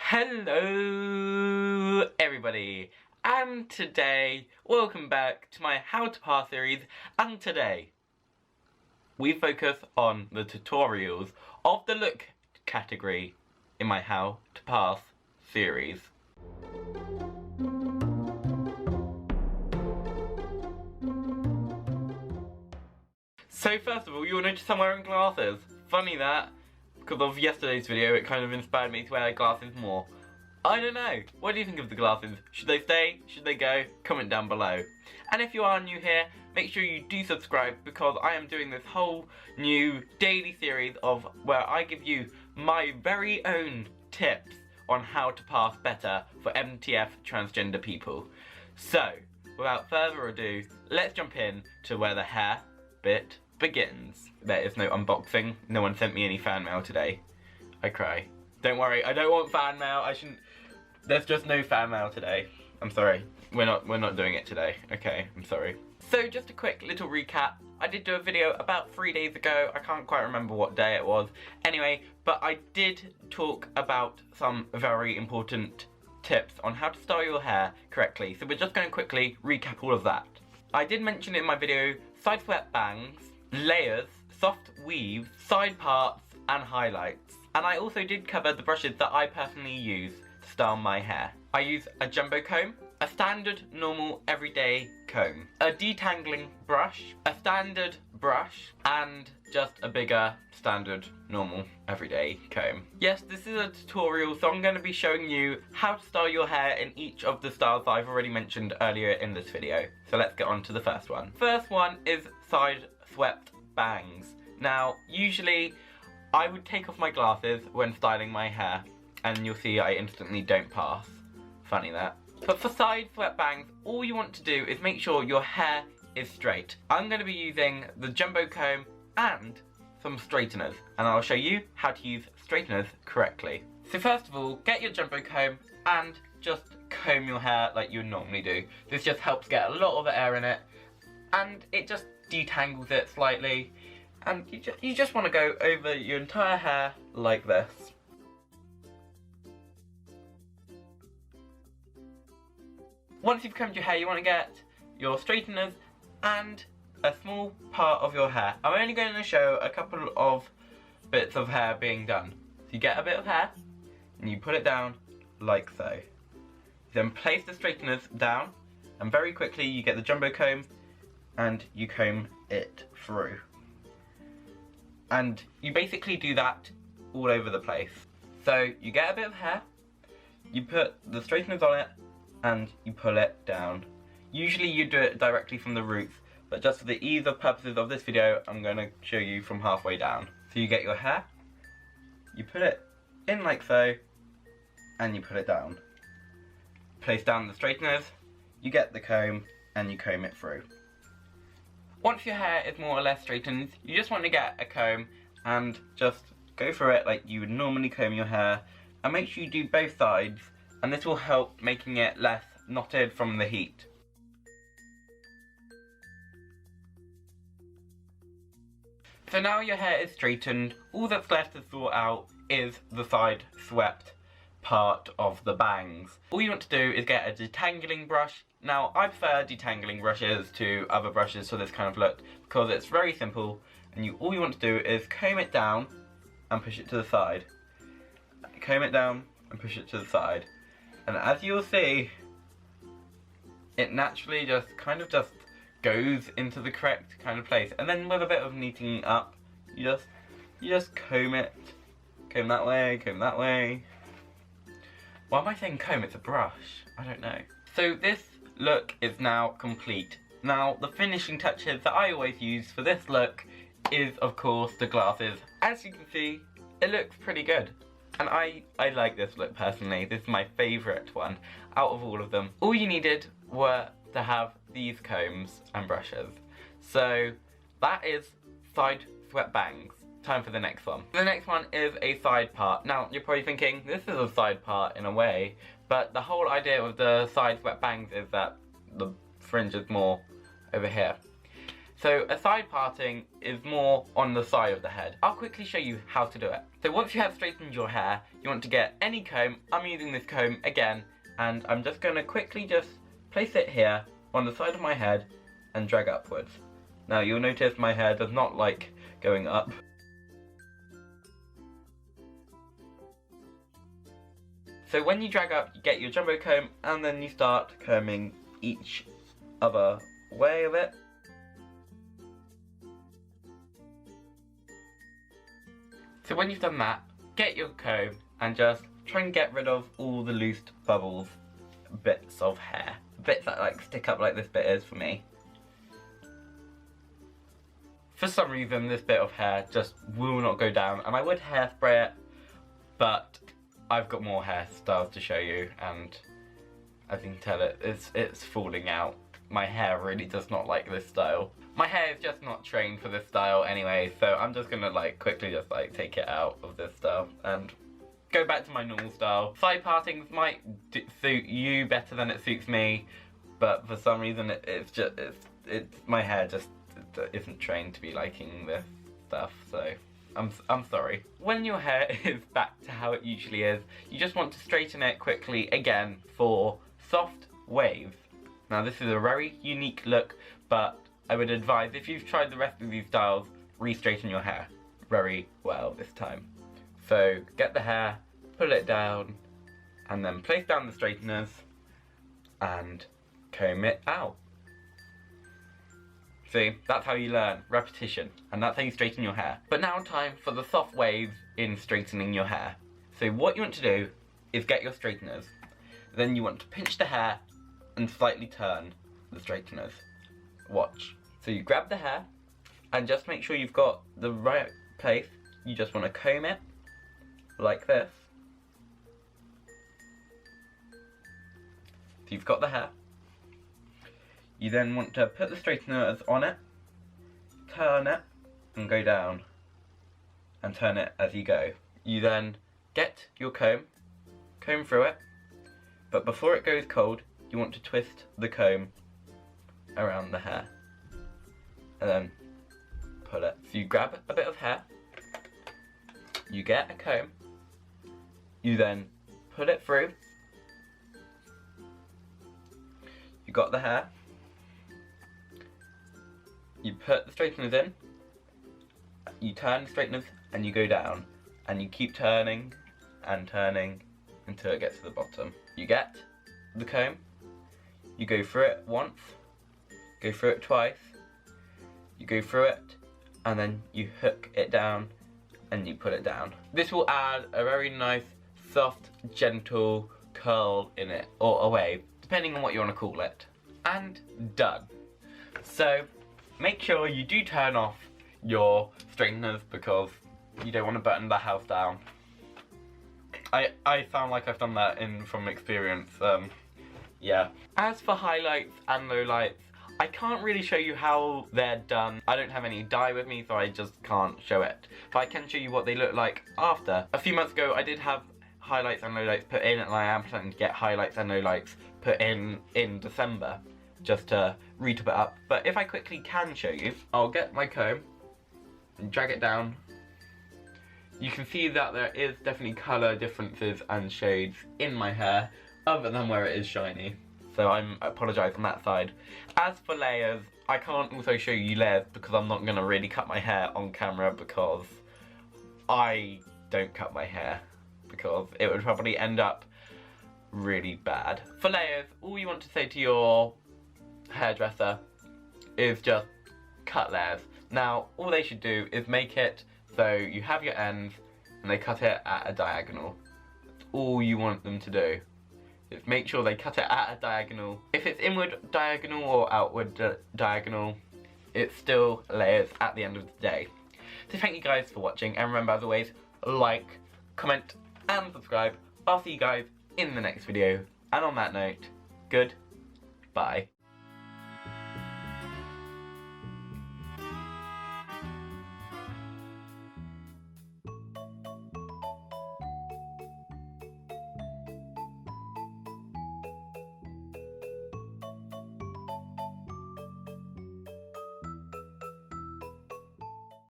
Hello everybody, and today, welcome back to my How to Pass series, and today we focus on the tutorials of the look category in my How to Pass series. So first of all, you'll notice I'm wearing glasses. Funny that, because of yesterday's video, it kind of inspired me to wear glasses more. I don't know. What do you think of the glasses? Should they stay? Should they go? Comment down below. And if you are new here, make sure you do subscribe, because I am doing this whole new daily series of where I give you my very own tips on how to pass better for MtF transgender people. So, without further ado, let's jump in to where the hair bit begins. There is no unboxing. No one sent me any fan mail today. I cry. Don't worry, I don't want fan mail. I shouldn't. There's just no fan mail today. I'm sorry. We're not doing it today. Okay, I'm sorry. So just a quick little recap. I did do a video about 3 days ago. I can't quite remember what day it was. Anyway, but I did talk about some very important tips on how to style your hair correctly. So we're just going to quickly recap all of that. I did mention in my video side swept bangs, layers, soft weaves, side parts, and highlights. And I also did cover the brushes that I personally use to style my hair. I use a jumbo comb, a standard, normal, everyday comb, a detangling brush, a standard brush, and just a bigger, standard, normal, everyday comb. Yes, this is a tutorial, so I'm going to be showing you how to style your hair in each of the styles that I've already mentioned earlier in this video. So let's get on to the first one. First one is side swept bangs. Now, usually I would take off my glasses when styling my hair, and you'll see I instantly don't pass. Funny that. But for side swept bangs, all you want to do is make sure your hair is straight. I'm going to be using the jumbo comb and some straighteners, and I'll show you how to use straighteners correctly. So first of all, get your jumbo comb and just comb your hair like you would normally do. This just helps get a lot of air in it, and it just detangles it slightly. And you just want to go over your entire hair like this. Once you've combed your hair, you want to get your straighteners and a small part of your hair. I'm only going to show a couple of bits of hair being done. So you get a bit of hair and you put it down like so. Then place the straighteners down, and very quickly you get the jumbo comb and you comb it through. And you basically do that all over the place. So you get a bit of hair, you put the straighteners on it, and you pull it down. Usually you do it directly from the roots, but just for the ease of purposes of this video, I'm going to show you from halfway down. So you get your hair, you put it in like so, and you put it down. Place down the straighteners, you get the comb, and you comb it through. Once your hair is more or less straightened, you just want to get a comb and just go through it like you would normally comb your hair, and make sure you do both sides, and this will help making it less knotted from the heat. So now your hair is straightened, all that's left to sort out is the side swept part of the bangs. All you want to do is get a detangling brush. Now, I prefer detangling brushes to other brushes for this kind of look, because it's very simple, and all you want to do is comb it down and push it to the side. Comb it down and push it to the side. And as you'll see, it naturally just goes into the correct kind of place. And then with a bit of neatening up, you just comb it. Comb that way, comb that way. Why am I saying comb? It's a brush. I don't know. So this look is now complete. Now, the finishing touches that I always use for this look is, of course, the glasses. As you can see, it looks pretty good. And I like this look personally. This is my favourite one out of all of them. All you needed were to have these combs and brushes. So that is side swept bangs. Time for the next one. The next one is a side part. Now, you're probably thinking, this is a side part in a way, but the whole idea of the side swept bangs is that the fringe is more over here. So a side parting is more on the side of the head. I'll quickly show you how to do it. So once you have straightened your hair, you want to get any comb. I'm using this comb again, and I'm just going to quickly just place it here on the side of my head and drag upwards. Now you'll notice my hair does not like going up. So when you drag up, you get your jumbo comb, and then you start combing each other way of it. So when you've done that, get your comb and just try and get rid of all the loose bubbles, bits of hair. Bits that like stick up like this bit is for me. For some reason this bit of hair just will not go down, and I would hairspray it, but I've got more hairstyles to show you, and as you can tell it's falling out. My hair really does not like this style. My hair is just not trained for this style anyway, so I'm just gonna like quickly just like take it out of this style and go back to my normal style. Side partings might suit you better than it suits me, but for some reason it's my hair just isn't trained to be liking this stuff, so I'm sorry. When your hair is back to how it usually is, you just want to straighten it quickly again for soft waves. Now this is a very unique look, but I would advise, if you've tried the rest of these styles, re-straighten your hair very well this time. So get the hair, pull it down, and then place down the straighteners and comb it out. See, that's how you learn, repetition, and that's how you straighten your hair. But now time for the soft waves in straightening your hair. So what you want to do is get your straighteners, then you want to pinch the hair and slightly turn the straighteners. Watch. So you grab the hair and just make sure you've got the right place. You just want to comb it like this. So you've got the hair. You then want to put the straighteners on it, turn it and go down, and turn it as you go. You then get your comb through it, but before it goes cold, you want to twist the comb around the hair and then pull it. So you grab a bit of hair, you get a comb, you then pull it through, you got the hair, you put the straighteners in, you turn the straighteners and you go down, and you keep turning and turning until it gets to the bottom. You get the comb, you go through it once, go through it twice, you go through it, and then you hook it down and you put it down. This will add a very nice, soft, gentle curl in it, or a wave, depending on what you want to call it. And done. So make sure you do turn off your straighteners because you don't want to button the house down. I sound like I've done that from experience. Yeah. As for highlights and lowlights, I can't really show you how they're done. I don't have any dye with me, so I just can't show it. But I can show you what they look like after. A few months ago, I did have highlights and lowlights put in, and I am planning to get highlights and lowlights put in December, just to retop it up. But if I quickly can show you, I'll get my comb and drag it down. You can see that there is definitely colour differences and shades in my hair, other than where it is shiny. So I apologise on that side. As for layers, I can't also show you layers because I'm not going to really cut my hair on camera, because I don't cut my hair, because it would probably end up really bad. For layers, all you want to say to your hairdresser is just cut layers. Now, all they should do is make it so you have your ends and they cut it at a diagonal. That's all you want them to do. Just make sure they cut it at a diagonal. If it's inward diagonal or outward diagonal, it's still layers at the end of the day. So thank you guys for watching, and remember, as always, like, comment and subscribe. I'll see you guys in the next video. And on that note, goodbye.